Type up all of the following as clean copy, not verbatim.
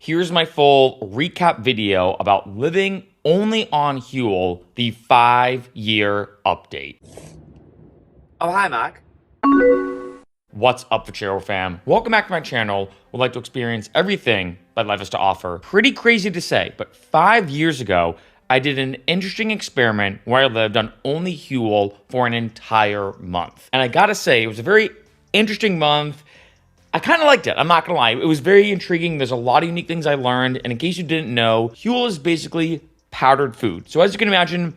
here's my full recap video about living only on Huel, the 5-year update. Oh, hi, Mark. What's up, Freccero fam? Welcome back to my channel. Would like to experience everything that life has to offer. Pretty crazy to say, but 5 years ago, I did an interesting experiment where I lived on only Huel for an entire month. And I gotta say, it was a very interesting month. I kind of liked it. I'm not going to lie. It was very intriguing. There's a lot of unique things I learned. And in case you didn't know, Huel is basically powdered food. So as you can imagine,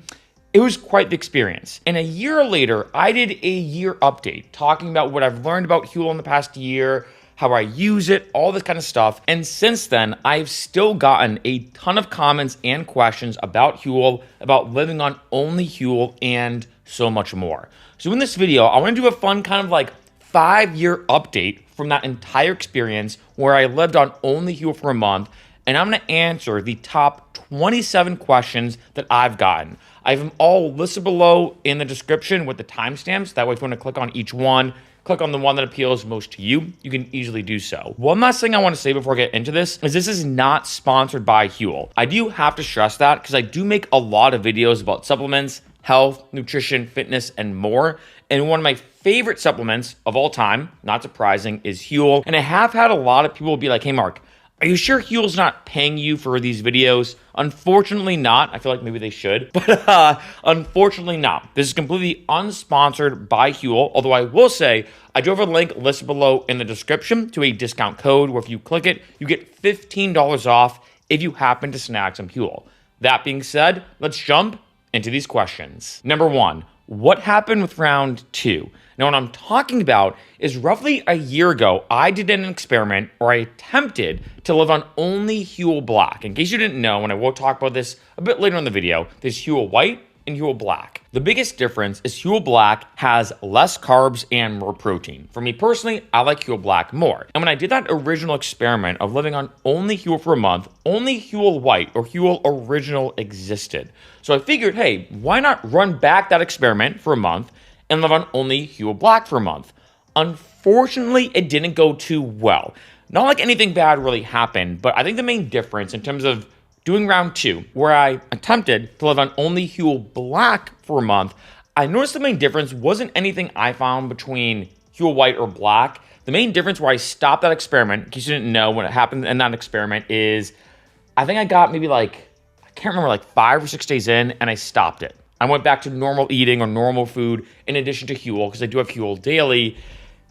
it was quite the experience. And a year later, I did a year update talking about what I've learned about Huel in the past year, how I use it, all this kind of stuff. And since then, I've still gotten a ton of comments and questions about Huel, about living on only Huel, and so much more. So in this video, I want to do a fun kind of like 5-year update from that entire experience where I lived on only Huel for a month, and I'm going to answer the top 27 questions that I've gotten. I have them all listed below in the description with the timestamps. That way, if you want to click on each one, click on the one that appeals most to you, you can easily do so. One last thing I want to say before I get into this is not sponsored by Huel. I do have to stress that because I do make a lot of videos about supplements, health, nutrition, fitness, and more. And one of my favorite supplements of all time, not surprising, is Huel. And I have had a lot of people be like, hey, Mark, are you sure Huel's not paying you for these videos? Unfortunately not. I feel like maybe they should, but unfortunately not. This is completely unsponsored by Huel, although I will say I do have a link listed below in the description to a discount code where if you click it, you get $15 off if you happen to snag some Huel. That being said, let's jump into these questions. Number 1, what happened with round 2? Now, what I'm talking about is roughly a year ago, I did an experiment or I attempted to live on only Huel Black. In case you didn't know, and I will talk about this a bit later in the video, there's Huel White and Huel Black. The biggest difference is Huel Black has less carbs and more protein. For me personally, I like Huel Black more. And when I did that original experiment of living on only Huel for a month, only Huel White or Huel Original existed. So I figured, hey, why not run back that experiment for a month and live on only Huel Black for a month? Unfortunately, it didn't go too well. Not like anything bad really happened, but I think the main difference in terms of doing round 2, where I attempted to live on only Huel Black for a month, I noticed the main difference wasn't anything I found between Huel White or Black. The main difference where I stopped that experiment, in case you didn't know, when it happened in that experiment is, I think I got maybe like, I can't remember, like 5 or 6 days in, and I stopped it. I went back to normal eating or normal food in addition to Huel, because I do have Huel daily.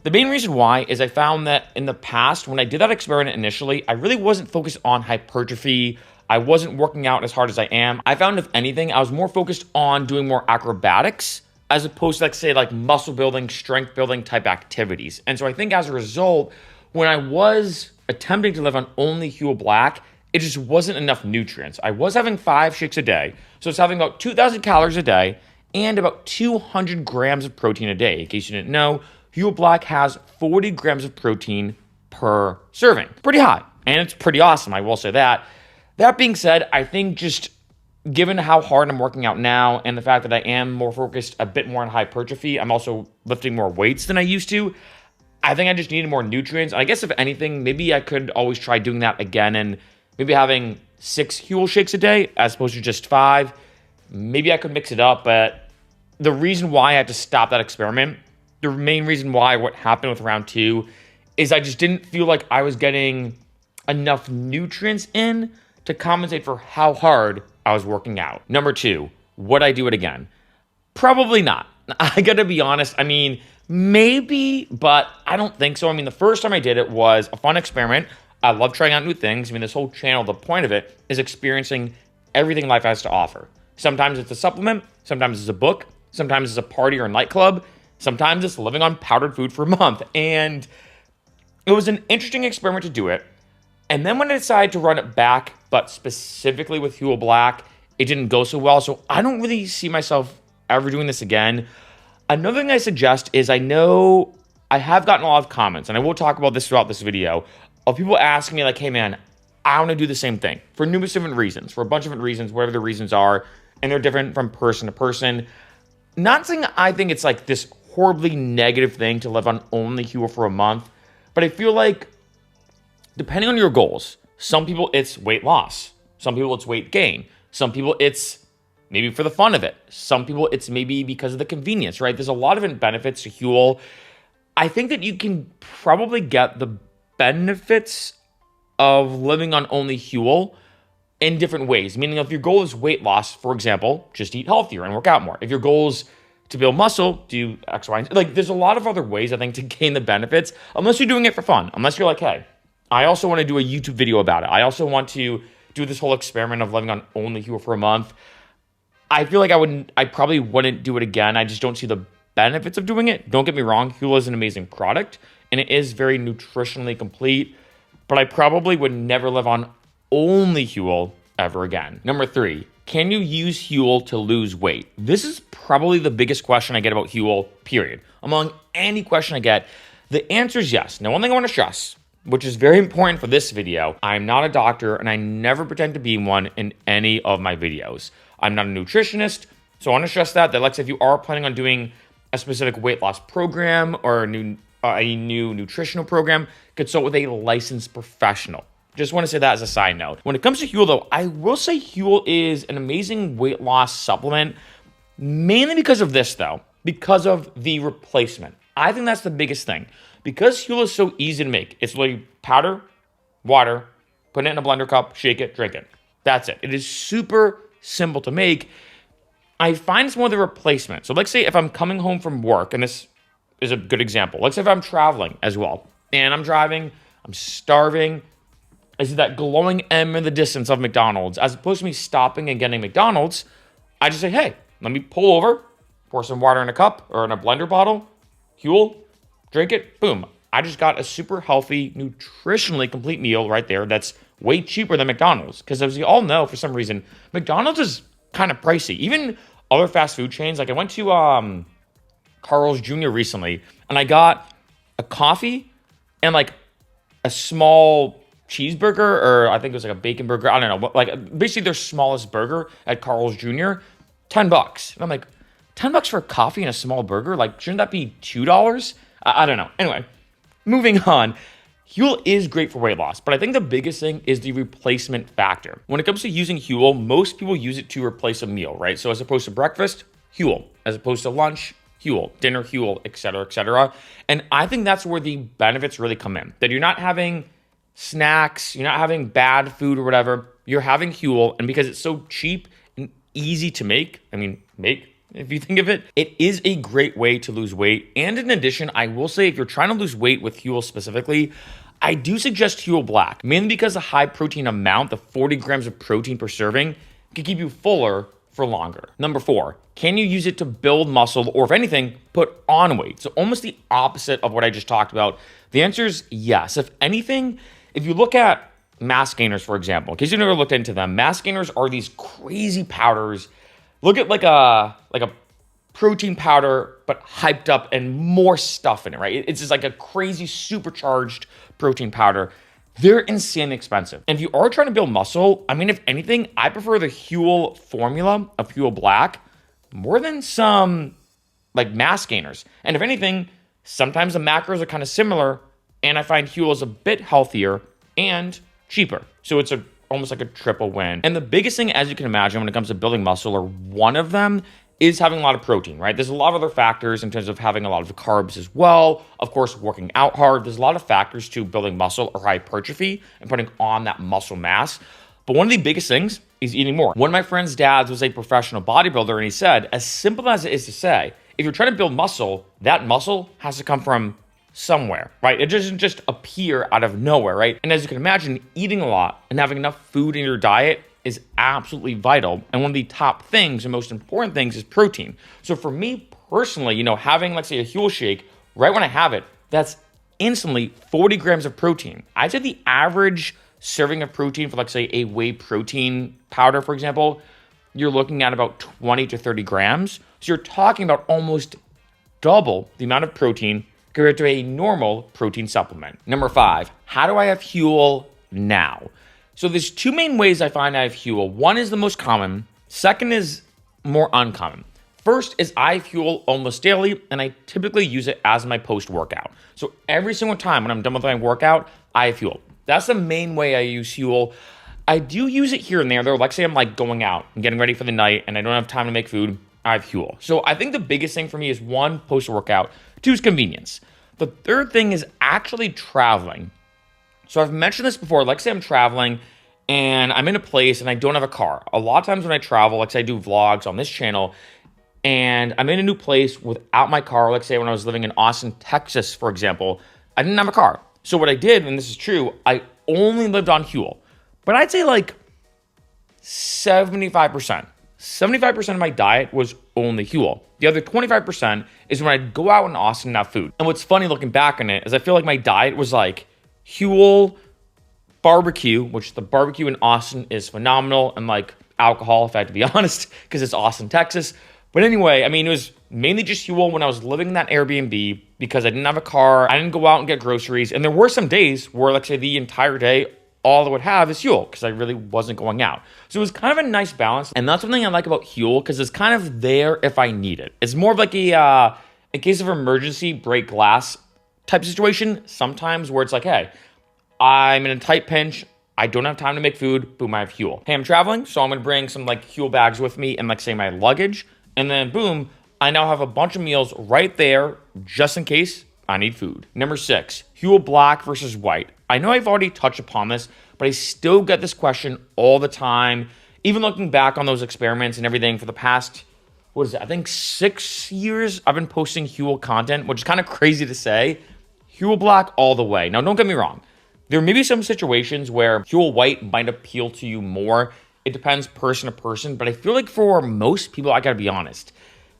The main reason why is I found that in the past, when I did that experiment initially, I really wasn't focused on hypertrophy. I wasn't working out as hard as I am. I found, if anything, I was more focused on doing more acrobatics as opposed to, like, say, like muscle building, strength building type activities. And so I think as a result, when I was attempting to live on only Huel Black, it just wasn't enough nutrients. I was having 5 shakes a day, so it's having about 2,000 calories a day and about 200 grams of protein a day. In case you didn't know, Huel Black has 40 grams of protein per serving. Pretty high, and it's pretty awesome, I will say that. That being said, I think just given how hard I'm working out now and the fact that I am more focused a bit more on hypertrophy, I'm also lifting more weights than I used to, I think I just needed more nutrients. I guess if anything, maybe I could always try doing that again and maybe having 6 Huel shakes a day as opposed to just 5. Maybe I could mix it up, but the reason why I had to stop that experiment, the main reason why what happened with round 2 is I just didn't feel like I was getting enough nutrients in to compensate for how hard I was working out. Number 2, would I do it again? Probably not. I gotta be honest. I mean, maybe, but I don't think so. I mean, the first time I did it was a fun experiment. I love trying out new things. I mean, this whole channel, the point of it is experiencing everything life has to offer. Sometimes it's a supplement, sometimes it's a book, sometimes it's a party or a nightclub, sometimes it's living on powdered food for a month. And it was an interesting experiment to do it. And then when I decided to run it back, but specifically with Huel Black, it didn't go so well. So I don't really see myself ever doing this again. Another thing I suggest is, I know I have gotten a lot of comments, and I will talk about this throughout this video, of people asking me like, hey man, I want to do the same thing for numerous different reasons, for a bunch of different reasons, whatever the reasons are, and they're different from person to person. Not saying I think it's like this horribly negative thing to live on only Huel for a month, but I feel like depending on your goals, Some people, it's weight loss. Some people, it's weight gain. Some people, it's maybe for the fun of it. Some people, it's maybe because of the convenience, right? There's a lot of benefits to Huel. I think that you can probably get the benefits of living on only Huel in different ways. Meaning if your goal is weight loss, for example, just eat healthier and work out more. If your goal is to build muscle, do X, Y, and Z. Like there's a lot of other ways I think to gain the benefits, unless you're doing it for fun. Unless you're like, hey, I also want to do a YouTube video about it. I also want to do this whole experiment of living on only Huel for a month. I feel like I probably wouldn't do it again. I just don't see the benefits of doing it. Don't get me wrong, Huel is an amazing product and it is very nutritionally complete, but I probably would never live on only Huel ever again. Number 3, can you use Huel to lose weight? This is probably the biggest question I get about Huel, period. Among any question I get, the answer is yes. Now, one thing I want to stress, which is very important for this video, I'm not a doctor and I never pretend to be one in any of my videos. I'm not a nutritionist, so I want to stress that like if you are planning on doing a specific weight loss program or a new nutritional program, consult with a licensed professional. Just want to say that as a side note. When it comes to Huel though, I will say Huel is an amazing weight loss supplement, mainly because of this though, because of the replacement. I think that's the biggest thing. Because Huel is so easy to make, it's literally powder, water, put it in a blender cup, shake it, drink it. That's it. It is super simple to make. I find it's more the replacement. So let's say if I'm coming home from work, and this is a good example. Let's say if I'm traveling as well, and I'm driving, I'm starving, I see that glowing M in the distance of McDonald's. As opposed to me stopping and getting McDonald's, I just say, hey, let me pull over, pour some water in a cup or in a blender bottle, Huel, drink it, boom. I just got a super healthy, nutritionally complete meal right there that's way cheaper than McDonald's. Because as you all know, for some reason, McDonald's is kind of pricey. Even other fast food chains, like I went to Carl's Jr. recently, and I got a coffee and like a small cheeseburger, or I think it was like a bacon burger. I don't know, like basically their smallest burger at Carl's Jr., $10. And I'm like, $10 for a coffee and a small burger? Like, shouldn't that be $2? I don't know. Anyway, moving on. Huel is great for weight loss, but I think the biggest thing is the replacement factor. When it comes to using Huel, most people use it to replace a meal, right? So as opposed to breakfast, Huel. As opposed to lunch, Huel. Dinner, Huel, etc., etc. And I think that's where the benefits really come in. That you're not having snacks, you're not having bad food or whatever. You're having Huel, and because it's so cheap and easy to make, if you think of it, it is a great way to lose weight. And in addition, I will say if you're trying to lose weight with Huel specifically, I do suggest Huel Black, mainly because the high protein amount, the 40 grams of protein per serving, can keep you fuller for longer. Number 4, can you use it to build muscle or if anything, put on weight? So almost the opposite of what I just talked about. The answer is yes. If anything, if you look at mass gainers, for example, in case you've never looked into them, mass gainers are these crazy powders. Look at like a protein powder, but hyped up and more stuff in it, right? It's just like a crazy supercharged protein powder. They're insanely expensive. And if you are trying to build muscle, I mean, if anything, I prefer the Huel formula of Huel Black more than some like mass gainers. And if anything, sometimes the macros are kind of similar, and I find Huel is a bit healthier and cheaper. So it's almost like a triple win. And the biggest thing, as you can imagine, when it comes to building muscle, or one of them, is having a lot of protein, right? There's a lot of other factors in terms of having a lot of carbs as well. Of course, working out hard. There's a lot of factors to building muscle or hypertrophy and putting on that muscle mass. But one of the biggest things is eating more. One of my friend's dads was a professional bodybuilder, and he said, as simple as it is to say, if you're trying to build muscle, that muscle has to come from somewhere, right? It doesn't just appear out of nowhere, right? And as you can imagine, eating a lot and having enough food in your diet is absolutely vital. And one of the top things and most important things is protein. So for me personally, having, let's say, a Huel shake, right when I have it, that's instantly 40 grams of protein. I'd say the average serving of protein for, let's say, a whey protein powder, for example, you're looking at about 20 to 30 grams. So you're talking about almost double the amount of protein compared to a normal protein supplement. Number 5, how do I have Huel now? So there's 2 main ways I find I have Huel. One is the most common. Second is more uncommon. First is I have Huel almost daily, and I typically use it as my post-workout. So every single time when I'm done with my workout, I have Huel. That's the main way I use Huel. I do use it here and there, though. Like, say I'm like going out and getting ready for the night and I don't have time to make food, I have Huel. So I think the biggest thing for me is one, post-workout, two is convenience. The third thing is actually traveling. So I've mentioned this before. Like, say I'm traveling and I'm in a place and I don't have a car. A lot of times when I travel, like say I do vlogs on this channel, and I'm in a new place without my car. Like say when I was living in Austin, Texas, for example, I didn't have a car. So what I did, and this is true, I only lived on Huel. But I'd say like 75%. 75% of my diet was only Huel. The other 25% is when I'd go out in Austin and have food. And what's funny looking back on it is I feel like my diet was like Huel, barbecue, which the barbecue in Austin is phenomenal, and like alcohol, if I had to be honest, because it's Austin, Texas. But anyway, I mean, it was mainly just Huel when I was living in that Airbnb because I didn't have a car. I didn't go out and get groceries. And there were some days where, let's say, the entire day, all I would have is Huel because I really wasn't going out. So it was kind of a nice balance. And that's one thing I like about Huel because it's kind of there if I need it. It's more of like a, in case of emergency, break glass type situation sometimes where it's like, hey, I'm in a tight pinch. I don't have time to make food. Boom, I have Huel. Hey, I'm traveling, so I'm going to bring some like Huel bags with me and like say my luggage. And then boom, I now have a bunch of meals right there just in case I need food. Number 6, Huel Black versus White. I know I've already touched upon this, but I still get this question all the time. Even looking back on those experiments and everything for the past, what is it? I think 6 years I've been posting Huel content, which is kind of crazy to say. Huel Black all the way. Now, don't get me wrong. There may be some situations where Huel White might appeal to you more. It depends person to person, but I feel like for most people, I gotta be honest,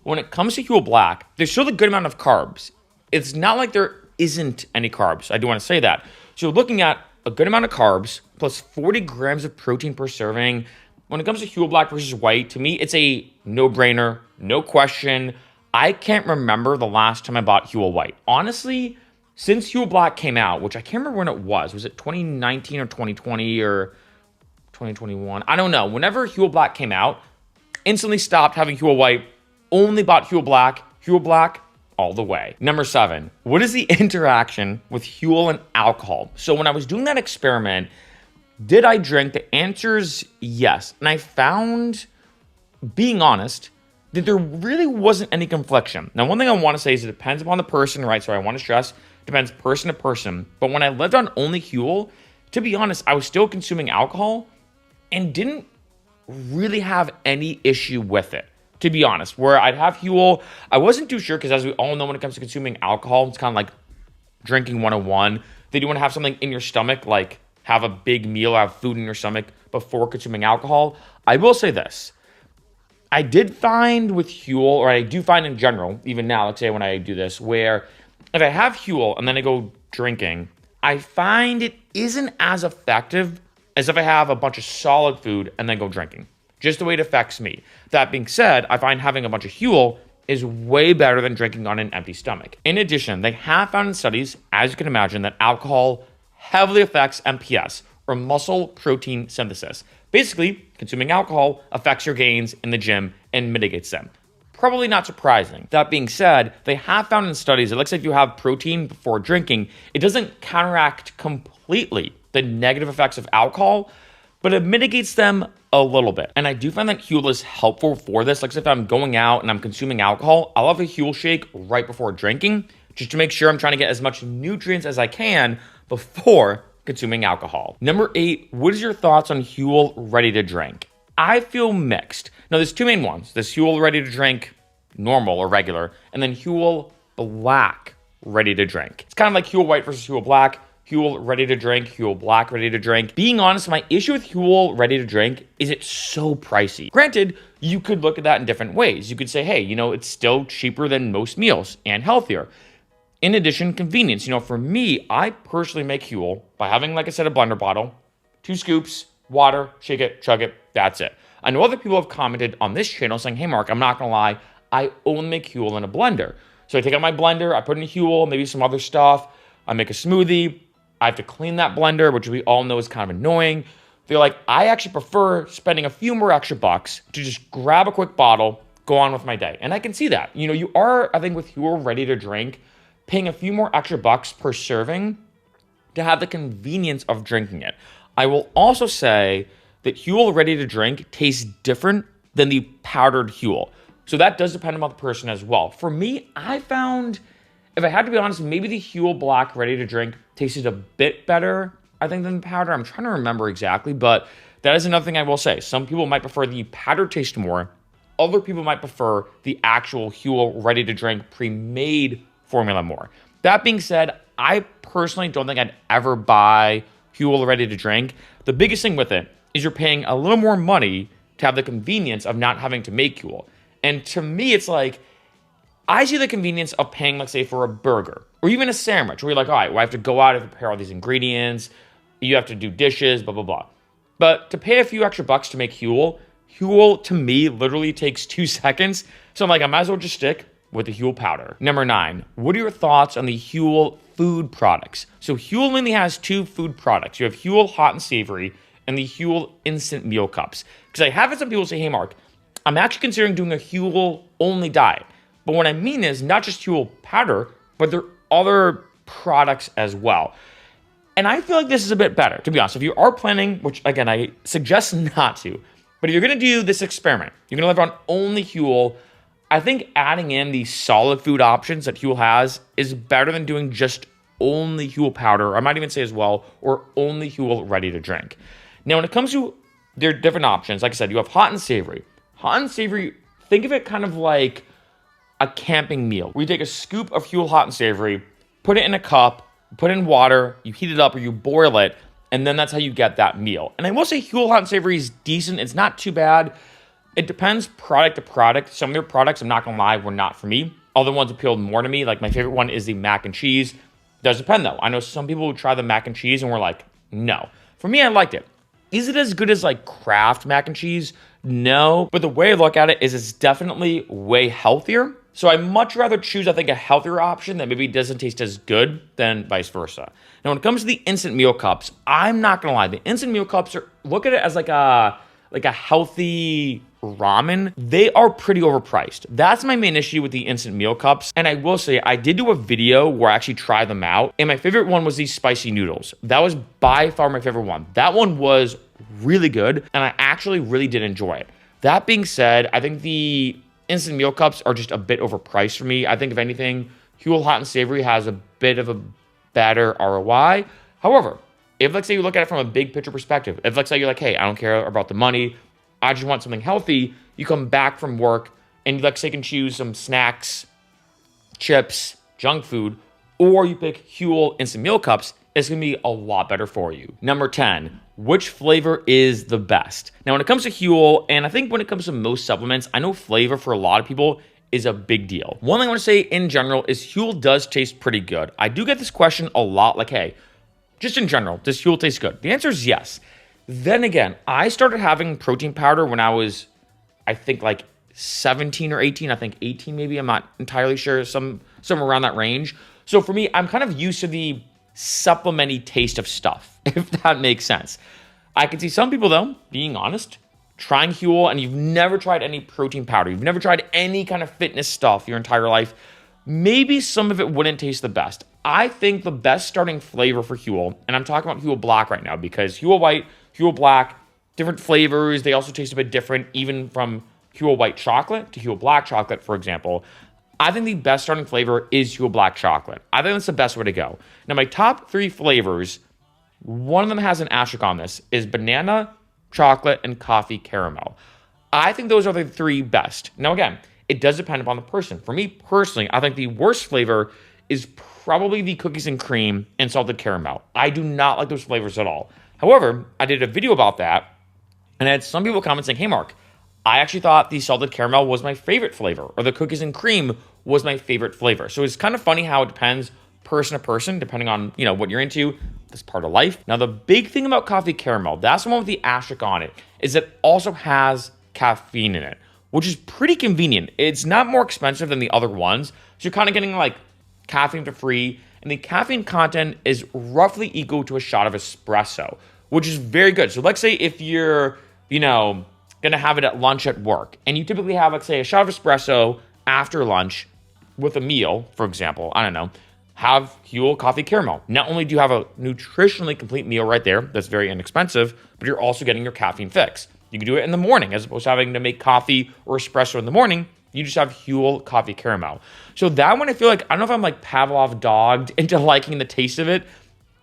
when it comes to Huel Black, there's still a good amount of carbs. It's not like there isn't any carbs. I do want to say that. So looking at a good amount of carbs plus 40 grams of protein per serving, when it comes to Huel Black versus White, to me, it's a no-brainer, no question. I can't remember the last time I bought Huel White. Honestly, since Huel Black came out, which I can't remember when it was. Was it 2019 or 2020 or 2021? I don't know. Whenever Huel Black came out, instantly stopped having Huel White, only bought Huel Black all the way. Number 7, what is the interaction with Huel and alcohol? So when I was doing that experiment, did I drink? The answer is yes. And I found, being honest, that there really wasn't any confliction. Now, one thing I want to say is it depends upon the person, right? So I want to stress, depends person to person. But when I lived on only Huel, to be honest, I was still consuming alcohol and didn't really have any issue with it, to be honest. Where I'd have Huel, I wasn't too sure because as we all know when it comes to consuming alcohol, it's kind of like drinking 101. That you want to have something in your stomach, like have a big meal, have food in your stomach before consuming alcohol. I will say this. I did find with Huel, or I do find in general, even now, let's say when I do this, where if I have Huel and then I go drinking, I find it isn't as effective as if I have a bunch of solid food and then go drinking. Just the way it affects me. That being said, I find having a bunch of Huel is way better than drinking on an empty stomach. In addition, they have found in studies, as you can imagine, that alcohol heavily affects MPS, or muscle protein synthesis. Basically, consuming alcohol affects your gains in the gym and mitigates them. Probably not surprising. That being said, they have found in studies that looks like if you have protein before drinking, it doesn't counteract completely the negative effects of alcohol, but it mitigates them a little bit. And I do find that Huel is helpful for this. Like if I'm going out and I'm consuming alcohol, I'll have a Huel shake right before drinking, just to make sure I'm trying to get as much nutrients as I can before consuming alcohol. Number 8, what is your thoughts on Huel Ready to Drink? I feel mixed. Now, there's two main ones. There's Huel Ready to Drink, normal or regular, and then Huel Black Ready to Drink. It's kind of like Huel White versus Huel Black. Huel Ready to Drink, Huel Black Ready to Drink. Being honest, my issue with Huel Ready to Drink is it's so pricey. Granted, you could look at that in different ways. You could say, hey, it's still cheaper than most meals and healthier. In addition, convenience. For me, I personally make Huel by having, like I said, a blender bottle, 2 scoops, water, shake it, chug it, that's it. I know other people have commented on this channel saying, hey, Mark, I'm not gonna lie, I only make Huel in a blender. So I take out my blender, I put in Huel, maybe some other stuff, I make a smoothie, I have to clean that blender, which we all know is kind of annoying. They're like, I actually prefer spending a few more extra bucks to just grab a quick bottle, go on with my day. And I can see that. You are, I think, with Huel Ready to Drink, paying a few more extra bucks per serving to have the convenience of drinking it. I will also say that Huel Ready to Drink tastes different than the powdered Huel. So that does depend on the person as well. For me, I found, if I had to be honest, maybe the Huel Black Ready to Drink tasted a bit better, I think, than the powder. I'm trying to remember exactly, but that is another thing I will say. Some people might prefer the powder taste more. Other people might prefer the actual Huel Ready to Drink pre-made formula more. That being said, I personally don't think I'd ever buy Huel Ready to Drink. The biggest thing with it is you're paying a little more money to have the convenience of not having to make Huel. And to me, it's like, I see the convenience of paying, let's say, for a burger or even a sandwich where you're like, all right, well, I have to go out and prepare all these ingredients. You have to do dishes, blah, blah, blah. But to pay a few extra bucks to make Huel to me literally takes 2 seconds. So I'm like, I might as well just stick with the Huel powder. Number 9, what are your thoughts on the Huel food products? So Huel mainly has 2 food products. You have Huel Hot and Savoury and the Huel Instant Meal Cups. Because I have had some people say, hey, Mark, I'm actually considering doing a Huel only diet. But what I mean is not just Huel powder, but there are other products as well. And I feel like this is a bit better, to be honest. If you are planning, which again, I suggest not to, but if you're going to do this experiment, you're going to live on only Huel, I think adding in the solid food options that Huel has is better than doing just only Huel powder, I might even say as well, or only Huel Ready to Drink. Now, when it comes to their different options, like I said, you have hot and savory. Hot and savory, think of it kind of like a camping meal, where you take a scoop of Huel Hot and Savory, put it in a cup, put it in water, you heat it up or you boil it, and then that's how you get that meal. And I will say Huel Hot and Savory is decent. It's not too bad. It depends product to product. Some of their products, I'm not going to lie, were not for me. Other ones appealed more to me. Like my favorite one is the mac and cheese. Does depend though. I know some people who try the mac and cheese and were like, no. For me, I liked it. Is it as good as like Kraft mac and cheese? No. But the way I look at it is it's definitely way healthier. So I much rather choose, I think, a healthier option that maybe doesn't taste as good than vice versa. Now, when it comes to the instant meal cups, I'm not gonna lie. The instant meal cups look at it as like a healthy ramen. They are pretty overpriced. That's my main issue with the instant meal cups. And I will say, I did do a video where I actually tried them out. And my favorite one was these spicy noodles. That was by far my favorite one. That one was really good. And I actually really did enjoy it. That being said, I think the instant meal cups are just a bit overpriced for me. I think if anything, Huel Hot and Savory has a bit of a better ROI. However, if let's say you look at it from a big picture perspective, if let's say you're like, hey, I don't care about the money, I just want something healthy, you come back from work and you let's say can choose some snacks, chips, junk food, or you pick Huel instant meal cups, it's gonna be a lot better for you. Number 10, which flavor is the best? Now, when it comes to Huel, and I think when it comes to most supplements, I know flavor for a lot of people is a big deal. One thing I want to say in general is Huel does taste pretty good. I do get this question a lot, like, hey, just in general, does Huel taste good? The answer is yes. Then again, I started having protein powder when I was, I think like 17 or 18, I think 18 maybe, I'm not entirely sure, somewhere around that range. So for me, I'm kind of used to the supplement-y taste of stuff, if that makes sense. I can see some people though, being honest, trying Huel and you've never tried any protein powder, you've never tried any kind of fitness stuff your entire life, maybe some of it wouldn't taste the best. I think the best starting flavor for Huel, and I'm talking about Huel Black right now because Huel White, Huel Black, different flavors, they also taste a bit different, even from Huel White chocolate to Huel Black chocolate, for example. I think the best starting flavor is Huel Black chocolate. I think that's the best way to go. Now, my top 3 flavors, one of them has an asterisk on this, is banana, chocolate, and coffee caramel. I think those are the 3 best. Now, again, it does depend upon the person. For me personally, I think the worst flavor is probably the cookies and cream and salted caramel. I do not like those flavors at all. However, I did a video about that, and I had some people comment saying, hey, Mark, I actually thought the salted caramel was my favorite flavor, or the cookies and cream was my favorite flavor. So it's kind of funny how it depends person to person, depending on, what you're into, this part of life. Now, the big thing about coffee caramel, that's the one with the asterisk on it, is it also has caffeine in it, which is pretty convenient. It's not more expensive than the other ones. So you're kind of getting like caffeine for free, and the caffeine content is roughly equal to a shot of espresso, which is very good. So let's say if you're, gonna have it at lunch at work, and you typically have, let's say, a shot of espresso after lunch with a meal, for example, I don't know, have Huel Coffee Caramel. Not only do you have a nutritionally complete meal right there that's very inexpensive, but you're also getting your caffeine fix. You can do it in the morning as opposed to having to make coffee or espresso in the morning. You just have Huel Coffee Caramel. So that one, I feel like, I don't know if I'm like Pavlov dogged into liking the taste of it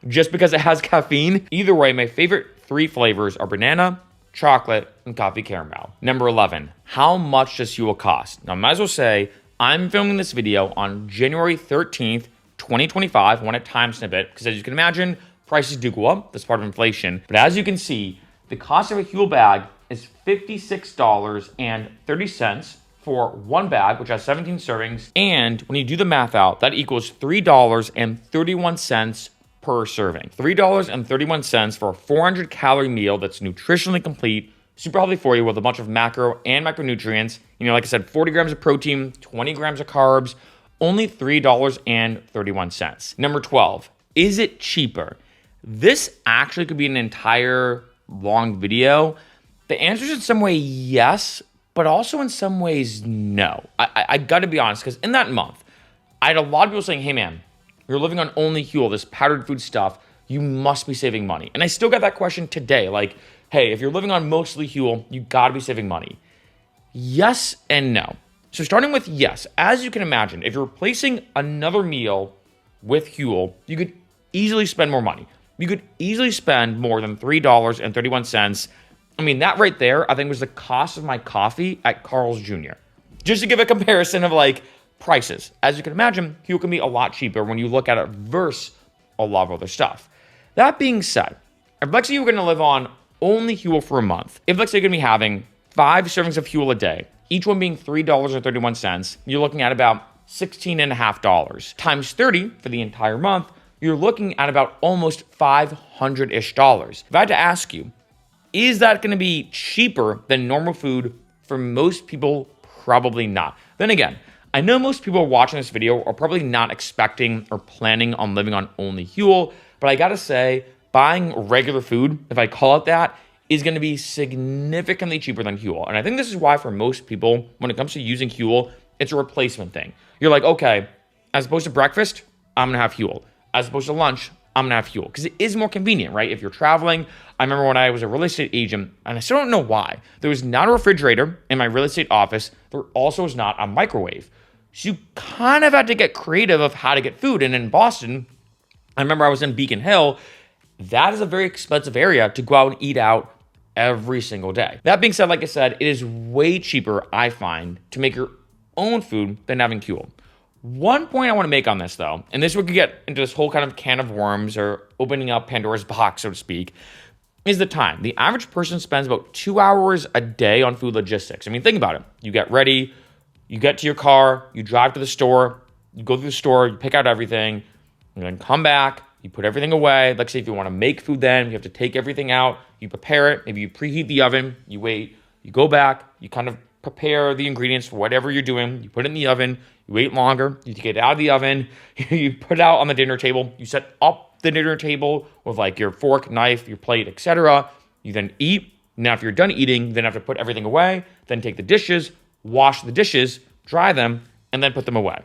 just because it has caffeine. Either way, my favorite 3 flavors are banana, chocolate, and coffee caramel. Number 11, how much does Huel cost? Now, I might as well say, I'm filming this video on January 13th, 2025. I want a time snippet because as you can imagine, prices do go up. That's part of inflation. But as you can see, the cost of a Huel bag is $56.30 for 1 bag, which has 17 servings. And when you do the math out, that equals $3.31 per serving. $3.31 for a 400 calorie meal that's nutritionally complete, super healthy for you with a bunch of macro and micronutrients. You know, like I said, 40 grams of protein, 20 grams of carbs, only $3.31. Number 12, is it cheaper? This actually could be an entire long video. The answer is in some way yes, but also in some ways no. I gotta be honest, because in that month, I had a lot of people saying, hey man, you're living on only Huel, this powdered food stuff, you must be saving money. And I still get that question today, like, hey, if you're living on mostly Huel, you gotta be saving money. Yes and no. So starting with yes, as you can imagine, if you're replacing another meal with Huel, you could easily spend more money. You could easily spend more than $3.31. I mean, that right there, I think was the cost of my coffee at Carl's Jr. Just to give a comparison of like prices. As you can imagine, Huel can be a lot cheaper when you look at it versus a lot of other stuff. That being said, if let's say you're gonna live on only Huel for a month, if let's say you're gonna be having 5 servings of Huel a day, each one being $3.31, you're looking at about $16.50. Times 30 for the entire month, you're looking at about almost $500-ish. If I had to ask you, is that going to be cheaper than normal food? For most people, probably not. Then again, I know most people watching this video are probably not expecting or planning on living on only Huel, but I gotta say, buying regular food, if I call it that, is going to be significantly cheaper than Huel. And I think this is why for most people, when it comes to using Huel, it's a replacement thing. You're like, okay, as opposed to breakfast, I'm going to have Huel. As opposed to lunch, I'm going to have Huel. Because it is more convenient, right? If you're traveling, I remember when I was a real estate agent, and I still don't know why, there was not a refrigerator in my real estate office. There also was not a microwave. So you kind of had to get creative of how to get food. And in Boston, I remember I was in Beacon Hill. That is a very expensive area to go out and eat out every single day. That being said, like I said, it is way cheaper, I find, to make your own food than having Huel. One point I want to make on this, though, and this would get into this whole kind of can of worms or opening up Pandora's box, so to speak, is the time. The average person spends about 2 hours a day on food logistics. I mean, think about it. You get ready, you get to your car, you drive to the store, you go through the store, you pick out everything, and then come back, you put everything away. Like say if you want to make food then, you have to take everything out, you prepare it, maybe you preheat the oven, you wait, you go back, you kind of prepare the ingredients for whatever you're doing, you put it in the oven, you wait longer, you take it out of the oven, you put it out on the dinner table, you set up the dinner table with like your fork, knife, your plate, etc. You then eat. Now if you're done eating, you then have to put everything away, then take the dishes, wash the dishes, dry them, and then put them away.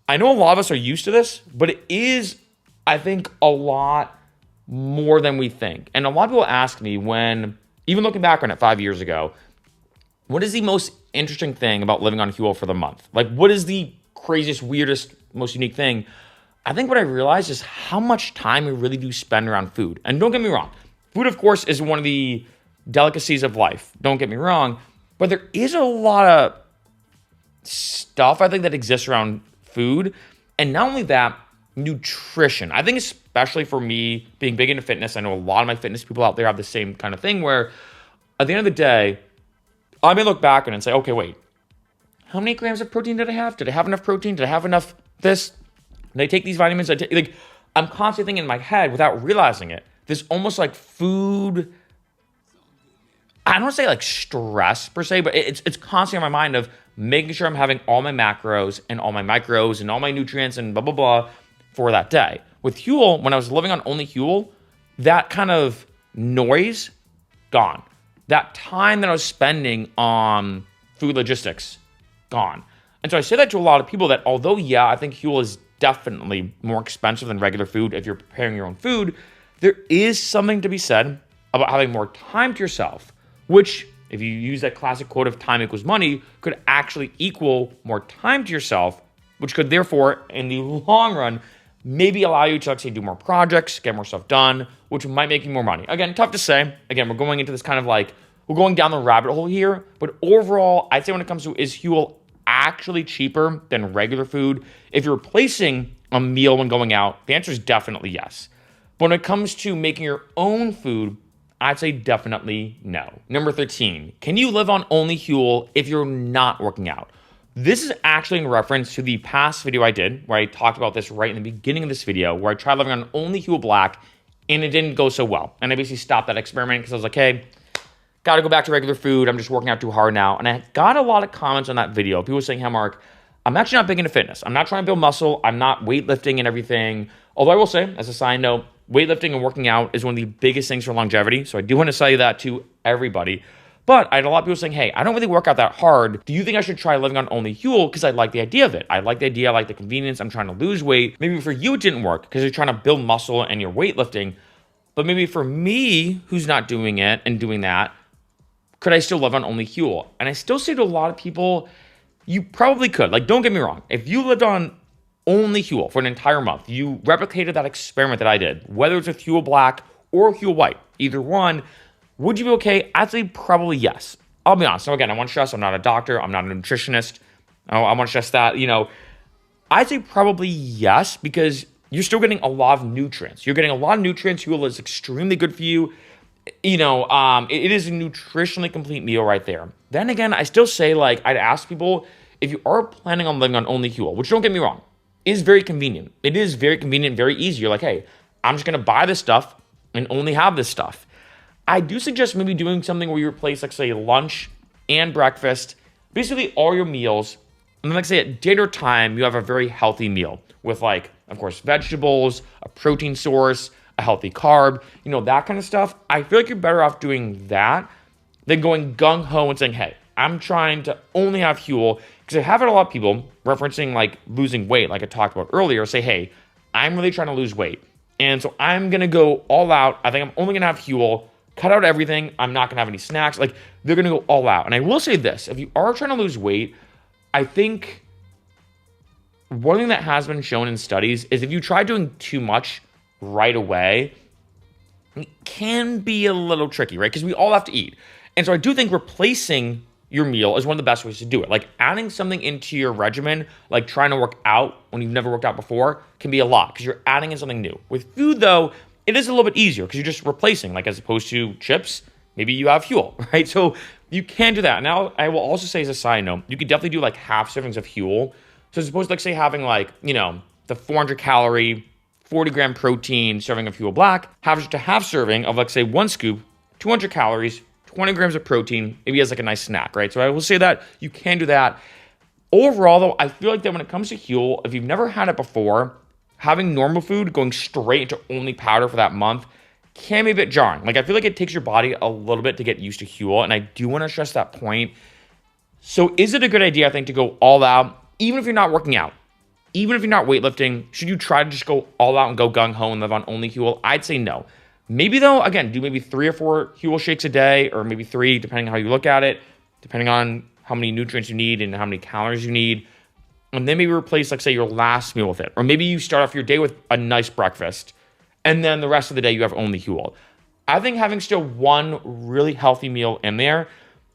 I know a lot of us are used to this, but it is, I think, a lot more than we think. And a lot of people ask me when, even looking back on it 5 years ago, what is the most interesting thing about living on Huel for the month? Like, what is the craziest, weirdest, most unique thing? I think what I realized is how much time we really do spend around food. And don't get me wrong, food, of course, is one of the delicacies of life. Don't get me wrong, but there is a lot of stuff, I think, that exists around food. And not only that, nutrition. I think especially for me, being big into fitness, I know a lot of my fitness people out there have the same kind of thing where at the end of the day, I may look back and say, okay, wait, how many grams of protein did I have? Did I have enough protein? Did I have enough this? Did I take these vitamins? I'm constantly thinking in my head without realizing it. This almost like food, I don't want to say like stress per se, but it's constantly on my mind of making sure I'm having all my macros and all my micros and all my nutrients and blah, blah, blah for that day. With Huel, when I was living on only Huel, that kind of noise, gone. That time that I was spending on food logistics, gone. And so I say that to a lot of people that although, yeah, I think Huel is definitely more expensive than regular food if you're preparing your own food, there is something to be said about having more time to yourself, which, if you use that classic quote of time equals money, could actually equal more time to yourself, which could therefore, in the long run, maybe allow you to, let's say, do more projects, get more stuff done, which might make you more money. Again, tough to say. Again, we're going into this kind of like, we're going down the rabbit hole here, but overall, I'd say when it comes to, is Huel actually cheaper than regular food? If you're replacing a meal when going out, the answer is definitely yes. But when it comes to making your own food, I'd say definitely no. Number 13, can you live on only Huel if you're not working out? This is actually in reference to the past video I did, where I talked about this right in the beginning of this video, where I tried living on only Huel Black, and it didn't go so well. And I basically stopped that experiment because I was like, hey, gotta go back to regular food. I'm just working out too hard now. And I got a lot of comments on that video. People saying, hey, Mark, I'm actually not big into fitness. I'm not trying to build muscle. I'm not weightlifting and everything. Although I will say, as a side note, weightlifting and working out is one of the biggest things for longevity. So I do want to say that to everybody. But I had a lot of people saying, hey, I don't really work out that hard. Do you think I should try living on only Huel? Because I like the idea of it. I like the idea. I like the convenience. I'm trying to lose weight. Maybe for you, it didn't work because you're trying to build muscle and you're weightlifting. But maybe for me, who's not doing it and doing that, could I still live on only Huel? And I still say to a lot of people, you probably could. Like, don't get me wrong. If you lived on only Huel for an entire month, you replicated that experiment that I did, whether it's with Huel Black or Huel White, either one, would you be okay? I'd say probably yes. I'll be honest. So again, I want to stress, I'm not a doctor. I'm not a nutritionist. I want to stress that, I'd say probably yes, because you're still getting a lot of nutrients. You're getting a lot of nutrients. Huel is extremely good for you. It is a nutritionally complete meal right there. Then again, I still say, like, I'd ask people, if you are planning on living on only Huel, which don't get me wrong, is very convenient. It is very convenient, very easy. You're like, hey, I'm just going to buy this stuff and only have this stuff. I do suggest maybe doing something where you replace, like, say, lunch and breakfast, basically all your meals. And then, like, say, at dinner time, you have a very healthy meal with, like, of course, vegetables, a protein source, a healthy carb, that kind of stuff. I feel like you're better off doing that than going gung-ho and saying, hey, I'm trying to only have Huel. Because I have had a lot of people referencing, like, losing weight, like I talked about earlier, say, hey, I'm really trying to lose weight. And so I'm going to go all out. I think I'm only going to have Huel, cut out everything. I'm not going to have any snacks. Like, they're going to go all out. And I will say this, if you are trying to lose weight, I think one thing that has been shown in studies is if you try doing too much right away, it can be a little tricky, right? Because we all have to eat. And so I do think replacing your meal is one of the best ways to do it. Like, adding something into your regimen, like trying to work out when you've never worked out before, can be a lot because you're adding in something new. With food, though, it is a little bit easier because you're just replacing, like, as opposed to chips, maybe you have Huel, right? So you can do that. Now, I will also say as a side note, you could definitely do like half servings of Huel. So as opposed to, like, say, having like, the 400 calorie, 40 gram protein serving of Huel Black, have just a half serving of, like, say, one scoop, 200 calories, 20 grams of protein, maybe as like a nice snack, right? So I will say that you can do that. Overall, though, I feel like that when it comes to Huel, if you've never had it before, having normal food going straight into only powder for that month can be a bit jarring. Like, I feel like it takes your body a little bit to get used to Huel, and I do want to stress that point. So is it a good idea, I think, to go all out, even if you're not working out? Even if you're not weightlifting, should you try to just go all out and go gung-ho and live on only Huel? I'd say no. Maybe, though, again, do maybe 3 or 4 Huel shakes a day, or maybe 3, depending on how you look at it, depending on how many nutrients you need and how many calories you need. And then maybe replace, like, say, your last meal with it. Or maybe you start off your day with a nice breakfast, and then the rest of the day you have only Huel. I think having still one really healthy meal in there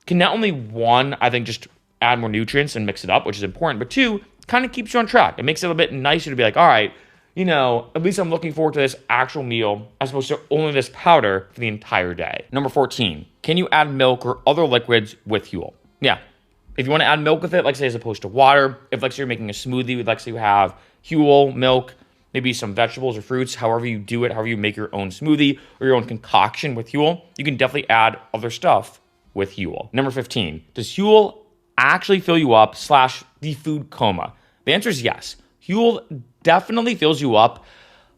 can not only, one, I think, just add more nutrients and mix it up, which is important, but 2, kind of keeps you on track. It makes it a bit nicer to be like, all right, at least I'm looking forward to this actual meal as opposed to only this powder for the entire day. Number 14, can you add milk or other liquids with Huel? Yeah. If you want to add milk with it, like, say, as opposed to water, if, like, say, you're making a smoothie with, like, say, you have Huel, milk, maybe some vegetables or fruits, however you do it, however you make your own smoothie or your own concoction with Huel, you can definitely add other stuff with Huel. Number 15, does Huel actually fill you up / the food coma? The answer is yes. Huel definitely fills you up,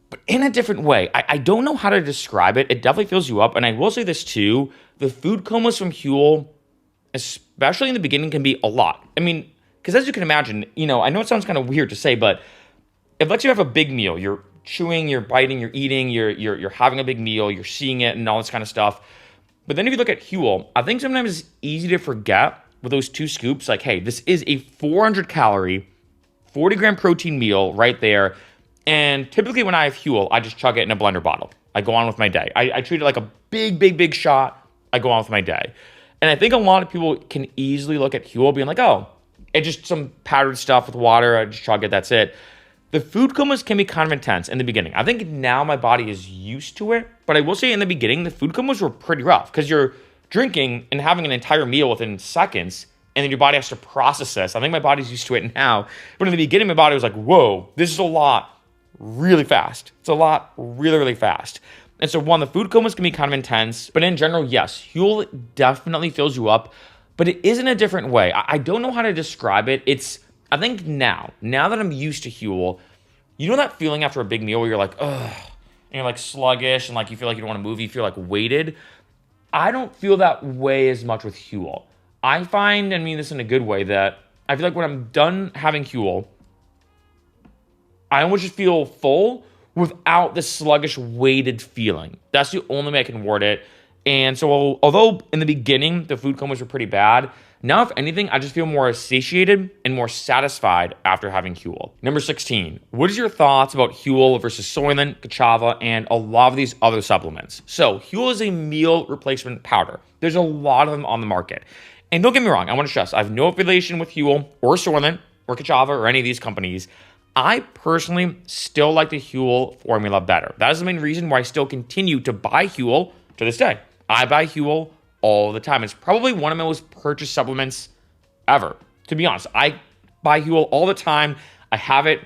but in a different way. I don't know how to describe it. It definitely fills you up. And I will say this too, the food comas from Huel, especially in the beginning, can be a lot. I mean, because as you can imagine, I know it sounds kind of weird to say, but If let's say you have a big meal, you're chewing, you're biting, you're eating, you're having a big meal, you're seeing it and all this kind of stuff. But then if you look at Huel, I think sometimes it's easy to forget with those 2 scoops, like, hey, this is a 400 calorie, 40 gram protein meal right there. And typically when I have Huel, I just chug it in a blender bottle. I go on with my day. I treat it like a big shot. I go on with my day. And I think a lot of people can easily look at Huel being like, oh, it's just some powdered stuff with water. I just chug it. That's it. The food comas can be kind of intense in the beginning. I think now my body is used to it. But I will say in the beginning, the food comas were pretty rough because you're drinking and having an entire meal within seconds. And then your body has to process this. I think my body's used to it now. But in the beginning, my body was like, whoa, this is a lot really fast. It's a lot really fast. And so the food comas can be kind of intense. But in general, yes, Huel definitely fills you up. But it is in a different way. I don't know how to describe it. I think now that I'm used to Huel, you know that feeling after a big meal where you're like, ugh, and you're like sluggish and like you feel like you don't want to move, you feel like weighted. I don't feel that way as much with Huel. I find, and I mean this in a good way, that I feel like when I'm done having Huel, I almost just feel full without the sluggish, weighted feeling. That's the only way I can word it. And so although in the beginning, the food comas were pretty bad, now, if anything, I just feel more satiated and more satisfied after having Huel. Number 16, what is your thoughts about Huel versus Soylent, Cassava, and a lot of these other supplements? So Huel is a meal replacement powder. There's a lot of them on the market. And don't get me wrong, I want to stress, I have no affiliation with Huel or Soylent or Cassava or any of these companies. I personally still like the Huel formula better. That is the main reason why I still continue to buy Huel to this day. I buy Huel all the time. It's probably one of my most purchased supplements ever. To be honest, I buy Huel all the time. I have it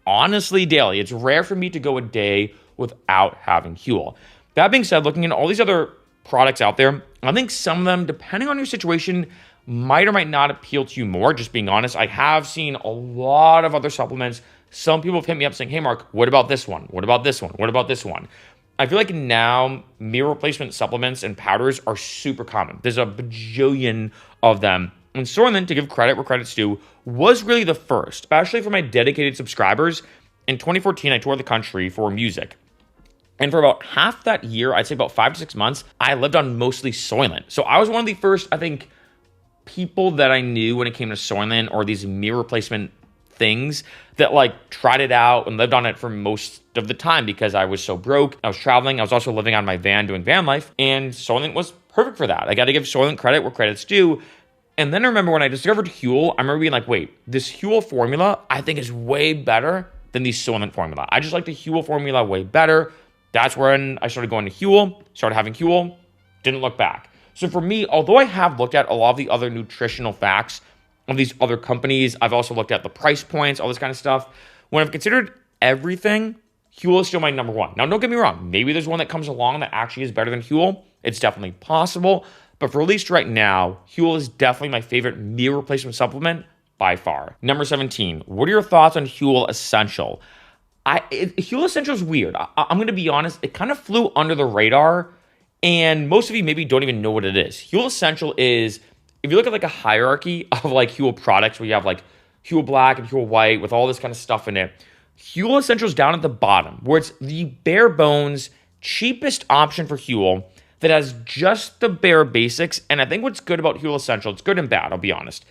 honestly daily. It's rare for me to go a day without having Huel. That being said, looking at all these other products out there, I think some of them, depending on your situation, might or might not appeal to you more. Just being honest, I have seen a lot of other supplements. Some people have hit me up saying, hey, Mark, what about this one? What about this one? What about this one? I feel like now meal replacement supplements and powders are super common. There's a bajillion of them. And Soylent, to give credit where credit's due, was really the first, especially for my dedicated subscribers. In 2014, I toured the country for music. And for about half that year, I'd say about 5 to 6 months, I lived on mostly Soylent. So I was one of the first, I think, people that I knew when it came to Soylent or these meal replacement things that like tried it out and lived on it for most of the time because I was so broke. I was traveling. I was also living on my van doing van life, and Soylent was perfect for that. I got to give Soylent credit where credit's due. And then I remember when I discovered Huel, I remember being like, wait, this Huel formula I think is way better than the Soylent formula. I just like the Huel formula way better. That's when I started going to Huel, started having Huel, didn't look back. So for me, although I have looked at a lot of the other nutritional facts of these other companies, I've also looked at the price points, all this kind of stuff. When I've considered everything, Huel is still my number one. Now, don't get me wrong. Maybe there's one that comes along that actually is better than Huel. It's definitely possible. But for at least right now, Huel is definitely my favorite meal replacement supplement by far. Number 17, what are your thoughts on Huel Essential? Huel Essential is weird. I'm going to be honest. It kind of flew under the radar. And most of you maybe don't even know what it is. Huel Essential is, if you look at like a hierarchy of like Huel products where you have like Huel Black and Huel White with all this kind of stuff in it, Huel Essential is down at the bottom where it's the bare bones, cheapest option for Huel that has just the bare basics. And I think what's good about Huel Essential, it's good and bad, I'll be honest,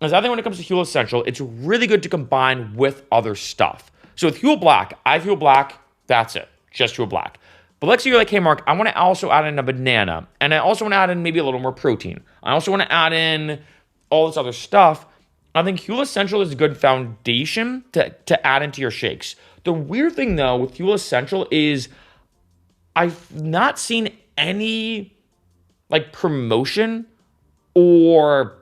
is I think when it comes to Huel Essential, it's really good to combine with other stuff. So with Huel Black, I have Huel Black, that's it, just Huel Black. But let's say you're like, hey, Mark, I want to also add in a banana. And I also want to add in maybe a little more protein. I also want to add in all this other stuff. I think Huel Essential is a good foundation to add into your shakes. The weird thing, though, with Huel Essential is I've not seen any like promotion or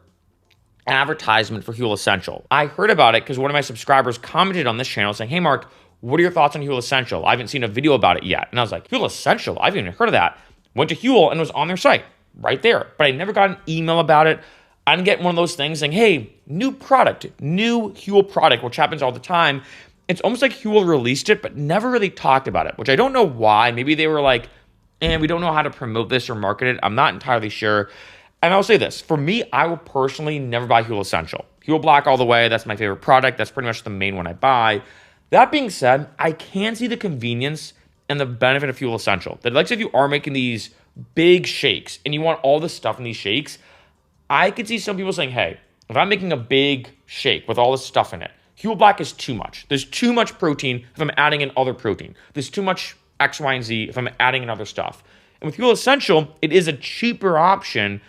advertisement for Huel Essential. I heard about it because one of my subscribers commented on this channel saying, hey, Mark, what are your thoughts on Huel Essential? I haven't seen a video about it yet. And I was like, Huel Essential? I haven't even heard of that. Went to Huel and it was on their site right there. But I never got an email about it. I didn't get one of those things saying, hey, new product, new Huel product, which happens all the time. It's almost like Huel released it, but never really talked about it, which I don't know why. Maybe they were like, we don't know how to promote this or market it. I'm not entirely sure. And I'll say this, for me, I will personally never buy Huel Essential. Huel Black all the way, that's my favorite product. That's pretty much the main one I buy. That being said, I can see the convenience and the benefit of Huel Essential. That like if you are making these big shakes and you want all this stuff in these shakes, I could see some people saying, hey, if I'm making a big shake with all this stuff in it, Huel Black is too much. There's too much protein if I'm adding in other protein. There's too much X, Y, and Z if I'm adding in other stuff. And with Huel Essential, it is a cheaper option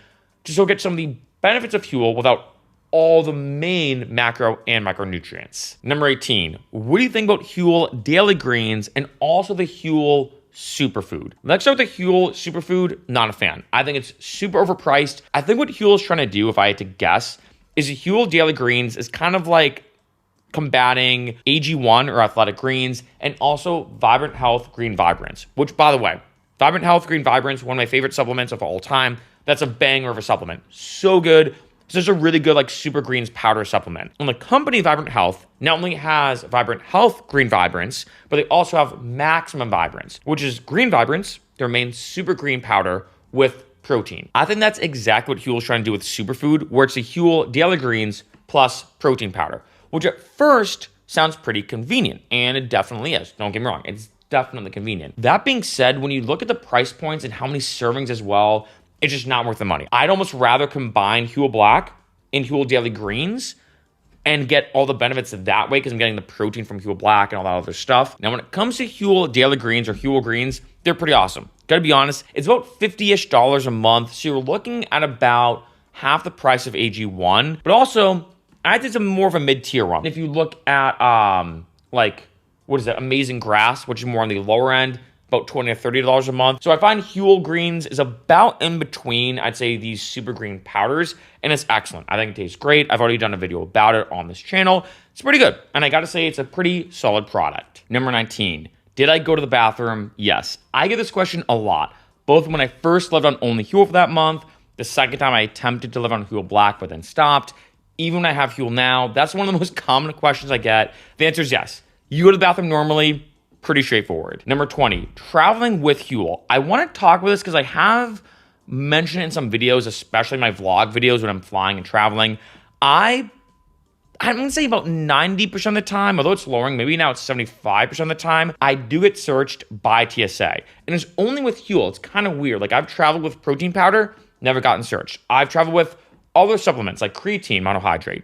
to still get some of the benefits of Huel without all the main macro and micronutrients. Number 18, what do you think about Huel Daily Greens and also the Huel Superfood? Let's start with the Huel Superfood. Not a fan. I think it's super overpriced. I think what Huel is trying to do, if I had to guess, is the Huel Daily Greens is kind of like combating AG1 or Athletic Greens and also Vibrant Health Green Vibrance, which, by the way, Vibrant Health Green Vibrance, one of my favorite supplements of all time. That's a banger of a supplement. So good. So it's a really good like super greens powder supplement. And the company Vibrant Health not only has Vibrant Health Green Vibrance, but they also have Maximum Vibrance, which is Green Vibrance, their main super green powder with protein. I think that's exactly what Huel is trying to do with Superfood, where it's a Huel Daily Greens plus protein powder, which at first sounds pretty convenient, and it definitely is. Don't get me wrong, it's definitely convenient. That being said, when you look at the price points and how many servings as well, it's just not worth the money. I'd almost rather combine Huel Black and Huel Daily Greens and get all the benefits that way because I'm getting the protein from Huel Black and all that other stuff. Now, when it comes to Huel Daily Greens or Huel Greens, they're pretty awesome. Gotta be honest, it's about $50-ish a month. So you're looking at about half the price of AG1, but also I think it's more of a mid-tier one. If you look at what is that, Amazing Grass, which is more on the lower end, about $20 to $30 a month. So I find Huel Greens is about in between, I'd say, these super green powders, and it's excellent. I think it tastes great. I've already done a video about it on this channel. It's pretty good, and I gotta say, it's a pretty solid product. Number 19, did I go to the bathroom? Yes. I get this question a lot, both when I first lived on only Huel for that month, the second time I attempted to live on Huel Black but then stopped, even when I have Huel now. That's one of the most common questions I get. The answer is yes. You go to the bathroom normally, pretty straightforward. Number 20, traveling with Huel. I want to talk about this because I have mentioned it in some videos, especially my vlog videos when I'm flying and traveling. I'm going to say about 90% of the time, although it's lowering, maybe now it's 75% of the time, I do get searched by TSA. And it's only with Huel. It's kind of weird. Like I've traveled with protein powder, never gotten searched. I've traveled with other supplements like creatine, monohydrate,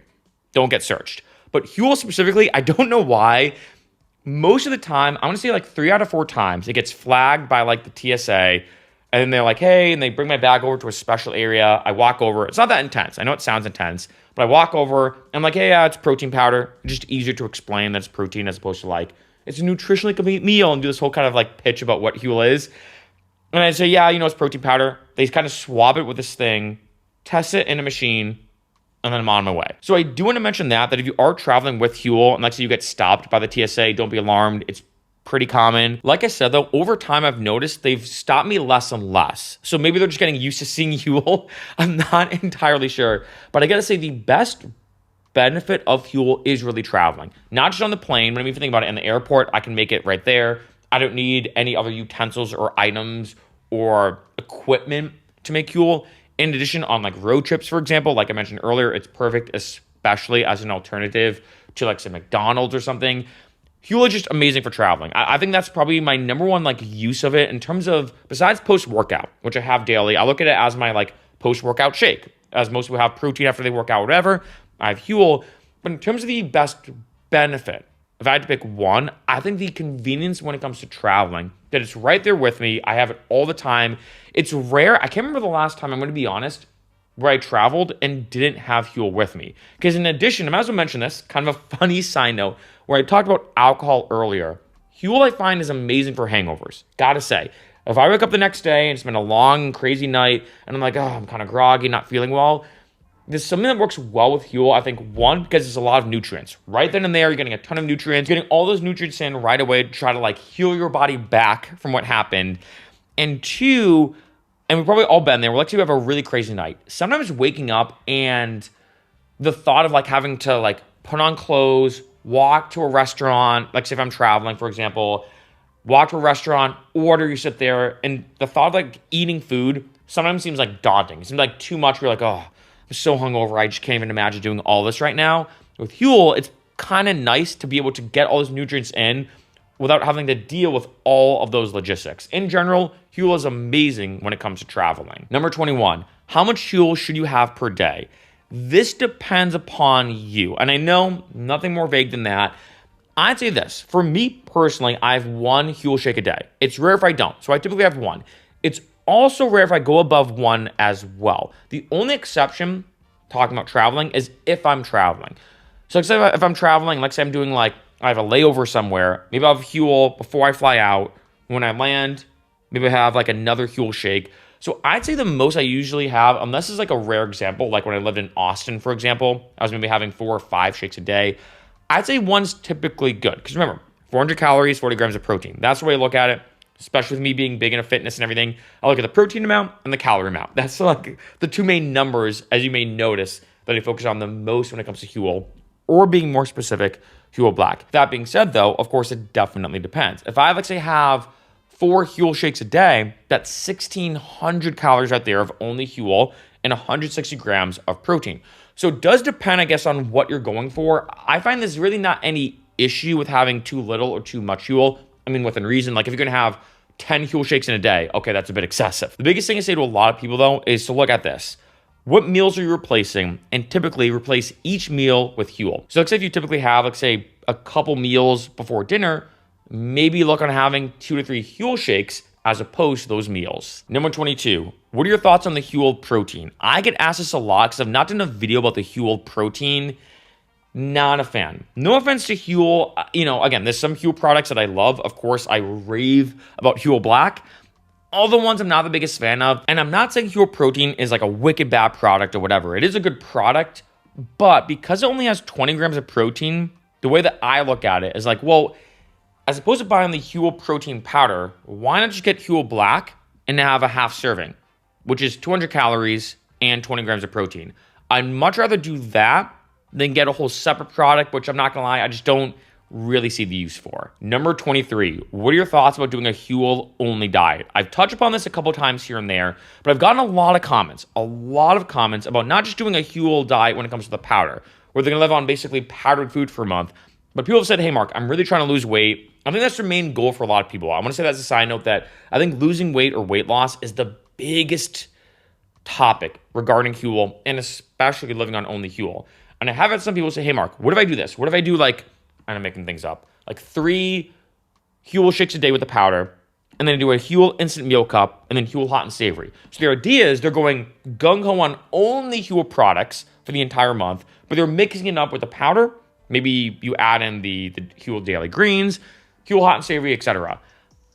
don't get searched. But Huel specifically, I don't know why. Most of the time, I'm gonna say like 3 out of 4 times, it gets flagged by like the TSA, and then they're like, hey, and they bring my bag over to a special area. I walk over. It's not that intense. I know it sounds intense, but I walk over, and I'm like, hey, yeah, it's protein powder. It's just easier to explain that it's protein as opposed to like, it's a nutritionally complete meal, and do this whole kind of like pitch about what Huel is. And I say, yeah, it's protein powder. They kind of swab it with this thing, test it in a machine, and then I'm on my way. So I do want to mention that if you are traveling with Huel and let's say you get stopped by the TSA, don't be alarmed. It's pretty common. Like I said, though, over time, I've noticed they've stopped me less and less. So maybe they're just getting used to seeing Huel. I'm not entirely sure. But I got to say the best benefit of Huel is really traveling. Not just on the plane, but if you think about it in the airport, I can make it right there. I don't need any other utensils or items or equipment to make Huel. In addition, on like road trips, for example, like I mentioned earlier, it's perfect, especially as an alternative to like say McDonald's or something. Huel is just amazing for traveling. I think that's probably my number one like use of it in terms of, besides post-workout, which I have daily. I look at it as my like post-workout shake, as most people have protein after they work out, whatever. I have Huel. But in terms of the best benefit, if I had to pick one, I think the convenience when it comes to traveling, that it's right there with me. I have it all the time. It's rare. I can't remember the last time, I'm going to be honest, where I traveled and didn't have Huel with me. Because in addition, I might as well mention this, kind of a funny side note, where I talked about alcohol earlier. Huel I find is amazing for hangovers. Gotta say, if I wake up the next day and it's been a long, crazy night, and I'm like, oh, I'm kind of groggy, not feeling well, there's something that works well with Huel. I think one, because there's a lot of nutrients. Right then and there, you're getting a ton of nutrients. You're getting all those nutrients in right away to try to like heal your body back from what happened. And two, and we've probably all been there, let's say we have a really crazy night. Sometimes waking up and the thought of like having to like put on clothes, walk to a restaurant, like say if I'm traveling, for example, walk to a restaurant, order, you sit there, and the thought of like eating food sometimes seems like daunting. It seems like too much. You're like, oh, I'm so hungover, I just can't even imagine doing all this right now. With Huel, it's kind of nice to be able to get all those nutrients in without having to deal with all of those logistics. In general, Huel is amazing when it comes to traveling. Number 21, how much Huel should you have per day? This depends upon you. And I know nothing more vague than that. I'd say this, for me personally, I have one Huel shake a day. It's rare if I don't, so I typically have one. It's also rare if I go above one as well. The only exception, talking about traveling, is if I'm traveling. So let's say if I'm traveling, let's say I'm doing like, I have a layover somewhere, maybe I'll have Huel before I fly out. When I land, maybe I have like another Huel shake. So I'd say the most I usually have, unless it's like a rare example, like when I lived in Austin, for example, I was maybe having 4 or 5 shakes a day. I'd say one's typically good. Because remember, 400 calories, 40 grams of protein. That's the way I look at it, especially with me being big into fitness and everything. I look at the protein amount and the calorie amount. That's like the two main numbers, as you may notice, that I focus on the most when it comes to Huel, or being more specific, Huel Black. That being said, though, of course, it definitely depends. If I, let's say, have 4 Huel shakes a day, that's 1,600 calories right there of only Huel and 160 grams of protein. So it does depend, I guess, on what you're going for. I find there's really not any issue with having too little or too much Huel. I mean, within reason. Like if you're going to have 10 Huel shakes in a day, okay, that's a bit excessive. The biggest thing I say to a lot of people, though, is to look at this. What meals are you replacing? And typically replace each meal with Huel. So let's say if you typically have, let's say, a couple meals before dinner, maybe look on having 2 to 3 Huel shakes as opposed to those meals. Number 22, what are your thoughts on the Huel protein? I get asked this a lot because I've not done a video about the Huel protein. Not a fan. No offense to Huel. Again, there's some Huel products that I love. Of course, I rave about Huel Black. All the ones I'm not the biggest fan of. And I'm not saying Huel protein is like a wicked bad product or whatever. It is a good product. But because it only has 20 grams of protein, the way that I look at it is like, well, as opposed to buying the Huel protein powder, why not just get Huel Black and have a half serving, which is 200 calories and 20 grams of protein? I'd much rather do that than get a whole separate product, which I'm not gonna lie, I just don't really see the use for. Number 23, what are your thoughts about doing a Huel only diet? I've touched upon this a couple times here and there, but I've gotten a lot of comments about not just doing a Huel diet when it comes to the powder, where they're gonna live on basically powdered food for a month. But people have said, hey, Mark, I'm really trying to lose weight. I think that's the main goal for a lot of people. I want to say that as a side note that I think losing weight or weight loss is the biggest topic regarding Huel, and especially living on only Huel. And I have had some people say, hey, Mark, what if I do this? What if I do like, I'm making things up, like 3 Huel shakes a day with the powder, and then do a Huel instant meal cup, and then Huel hot and savory. So their idea is they're going gung-ho on only Huel products for the entire month, but they're mixing it up with the powder. Maybe you add in the Huel Daily Greens, Huel Hot and Savory, etc.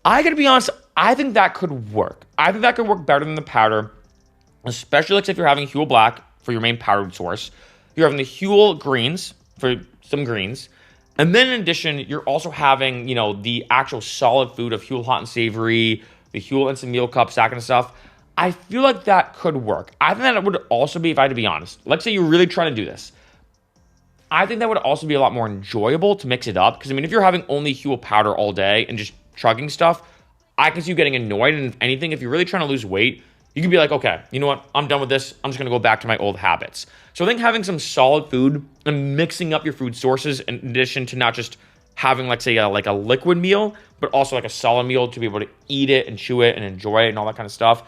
I gotta be honest, I think that could work. I think that could work better than the powder, especially like if you're having Huel Black for your main powdered source. You're having the Huel Greens for some greens. And then in addition, you're also having, the actual solid food of Huel Hot and Savory, the Huel Instant Meal Cups, that kind of stuff. I feel like that could work. I think that it would also be, if I had to be honest, let's say you're really trying to do this. I think that would also be a lot more enjoyable to mix it up. Because, if you're having only Huel powder all day and just chugging stuff, I can see you getting annoyed. And if anything, if you're really trying to lose weight, you can be like, okay, you know what? I'm done with this. I'm just going to go back to my old habits. So I think having some solid food and mixing up your food sources in addition to not just having, let's say, like a liquid meal, but also like a solid meal to be able to eat it and chew it and enjoy it and all that kind of stuff.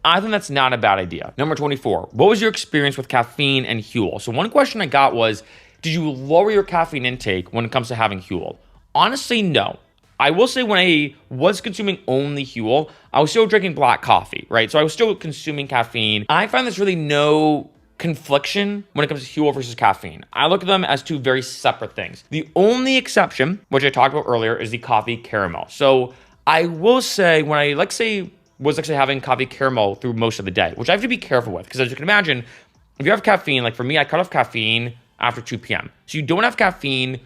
I think that's not a bad idea. Number 24, what was your experience with caffeine and Huel? So one question I got was, did you lower your caffeine intake when it comes to having Huel? Honestly, no. I will say when I was consuming only Huel, I was still drinking black coffee, right? So I was still consuming caffeine. I find there's really no confliction when it comes to Huel versus caffeine. I look at them as two very separate things. The only exception, which I talked about earlier, is the coffee caramel. So I will say when I, was having coffee caramel through most of the day, which I have to be careful with, because as you can imagine, if you have caffeine, like for me, I cut off caffeine after 2 p.m. So you don't have caffeine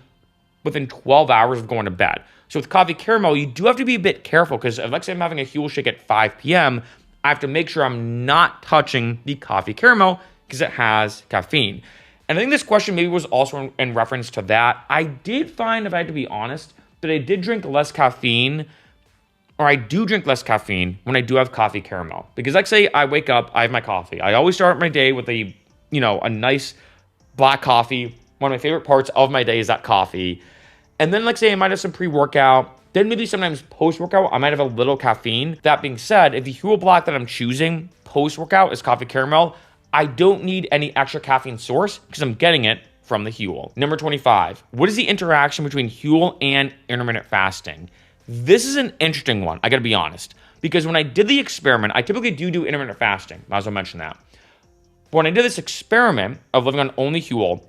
within 12 hours of going to bed. So with coffee caramel, you do have to be a bit careful because if, let's say I'm having a Huel shake at 5 p.m., I have to make sure I'm not touching the coffee caramel because it has caffeine. And I think this question maybe was also in reference to that. I did find, if I had to be honest, that I did drink less caffeine, or I do drink less caffeine when I do have coffee caramel. Because like say I wake up, I have my coffee. I always start my day with a nice black coffee, One of my favorite parts of my day is that coffee. And then, like, say I might have some pre-workout. Then maybe sometimes post-workout, I might have a little caffeine. That being said, if the Huel Black that I'm choosing post-workout is coffee caramel, I don't need any extra caffeine source because I'm getting it from the Huel. Number 25, what is the interaction between Huel and intermittent fasting? This is an interesting one, I gotta be honest, because when I did the experiment, I typically do intermittent fasting, might as well mention that. But when I did this experiment of living on only Huel,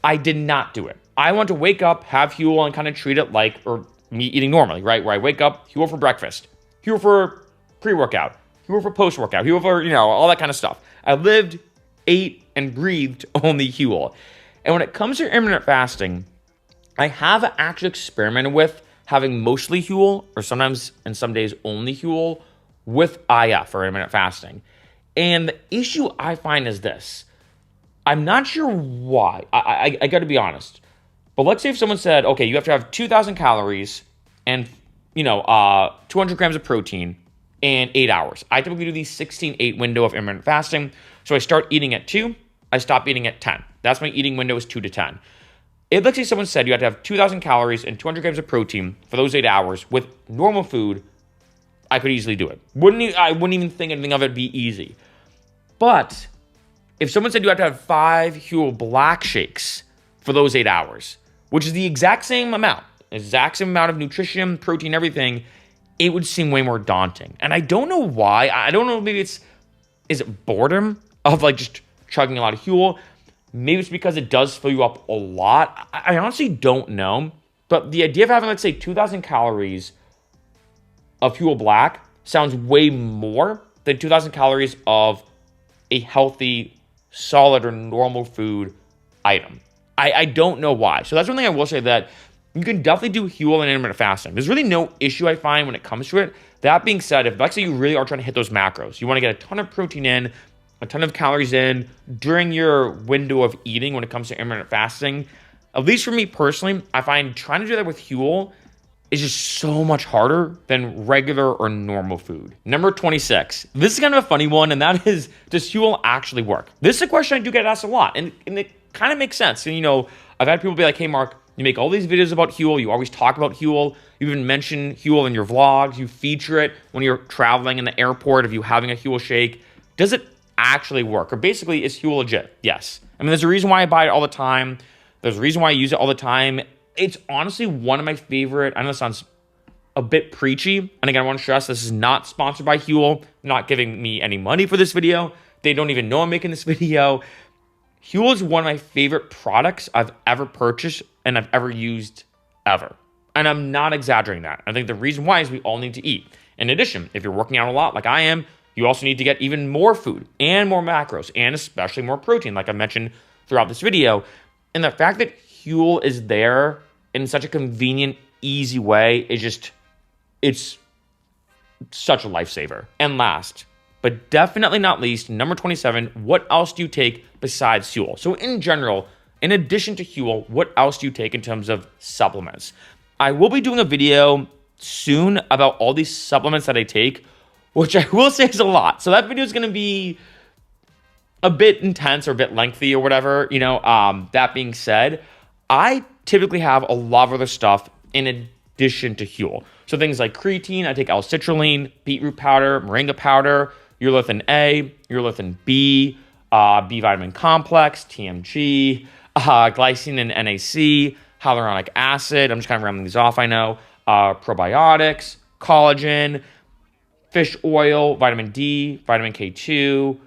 I did not do it. I want to wake up, have Huel, and kind of treat it like, or me eating normally, right? Where I wake up, Huel for breakfast, Huel for pre-workout, Huel for post-workout, Huel for, all that kind of stuff. I lived, ate, and breathed only Huel. And when it comes to intermittent fasting, I have actually experimented with having mostly Huel, or sometimes and some days only Huel, with IF, or intermittent fasting. And the issue I find is this. I'm not sure why. I got to be honest. But let's say if someone said, okay, you have to have 2,000 calories and, 200 grams of protein in 8 hours. I typically do the 16-8 window of intermittent fasting. So I start eating at 2, I stop eating at 10. That's my eating window is 2 to 10. If, let's say someone said you have to have 2,000 calories and 200 grams of protein for those 8 hours with normal food, I could easily do it. I wouldn't even think anything of it be easy. But if someone said you have to have 5 Huel Black shakes for those 8 hours, which is the exact same amount of nutrition, protein, everything, it would seem way more daunting. And I don't know why. I don't know, maybe is it boredom of like just chugging a lot of Huel? Maybe it's because it does fill you up a lot. I honestly don't know. But the idea of having, let's say, 2,000 calories of Huel Black sounds way more than 2,000 calories of a healthy, solid, or normal food item. I don't know why. So that's one thing I will say, that you can definitely do Huel and intermittent fasting. There's really no issue I find when it comes to it. That being said, if let's say you really are trying to hit those macros, you want to get a ton of protein in, a ton of calories in during your window of eating when it comes to intermittent fasting, at least for me personally, I find trying to do that with Huel is just so much harder than regular or normal food. Number 26. This is kind of a funny one, and that is, does Huel actually work? This is a question I do get asked a lot, and it kind of makes sense. And, I've had people be like, hey, Mark, you make all these videos about Huel. You always talk about Huel. You even mention Huel in your vlogs. You feature it when you're traveling in the airport of you having a Huel shake. Does it actually work? Or basically, is Huel legit? Yes. I mean, there's a reason why I buy it all the time. There's a reason why I use it all the time. It's honestly one of my favorite. I know this sounds a bit preachy. And again, I want to stress this is not sponsored by Huel. Not giving me any money for this video. They don't even know I'm making this video. Huel is one of my favorite products I've ever purchased and I've ever used ever. And I'm not exaggerating that. I think the reason why is we all need to eat. In addition, if you're working out a lot like I am, you also need to get even more food and more macros and especially more protein, like I mentioned throughout this video. And the fact that Huel is there in such a convenient, easy way is just, it's such a lifesaver. And last, but definitely not least, number 27, what else do you take besides Huel? So in general, in addition to Huel, what else do you take in terms of supplements? I will be doing a video soon about all these supplements that I take, which I will say is a lot. So that video is going to be a bit intense or a bit lengthy or whatever, That being said, I typically have a lot of other stuff in addition to Huel. So things like creatine, I take L-citrulline, beetroot powder, moringa powder, urolithin A, urolithin B, B vitamin complex, TMG, glycine and NAC, hyaluronic acid. I'm just kind of rounding these off, I know. Probiotics, collagen, fish oil, vitamin D, vitamin K2,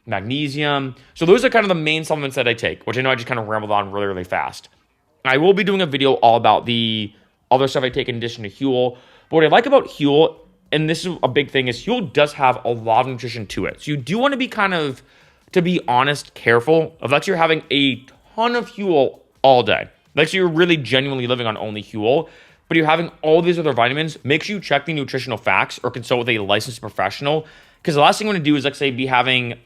magnesium. So those are kind of the main supplements that I take, which I know I just kind of rambled on really, really fast. I will be doing a video all about the other stuff I take in addition to Huel. But what I like about Huel, and this is a big thing, is Huel does have a lot of nutrition to it. So you do want to be kind of, to be honest, careful of like you're having a ton of Huel all day. Like so you're really genuinely living on only Huel, but you're having all these other vitamins. Make sure you check the nutritional facts or consult with a licensed professional. Because the last thing you want to do is, like, say, be having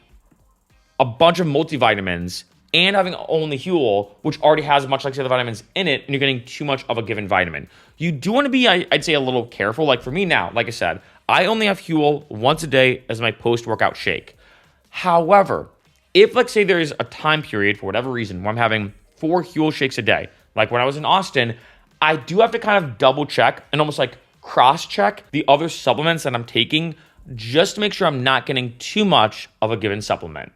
a bunch of multivitamins and having only Huel, which already has much like the other vitamins in it, and you're getting too much of a given vitamin. You do want to be, I'd say, a little careful. Like for me now, like I said, I only have Huel once a day as my post-workout shake. However, If, let's say, there's a time period for whatever reason where I'm having 4 Huel shakes a day, like when I was in Austin, I do have to kind of double check and almost like cross check the other supplements that I'm taking just to make sure I'm not getting too much of a given supplement.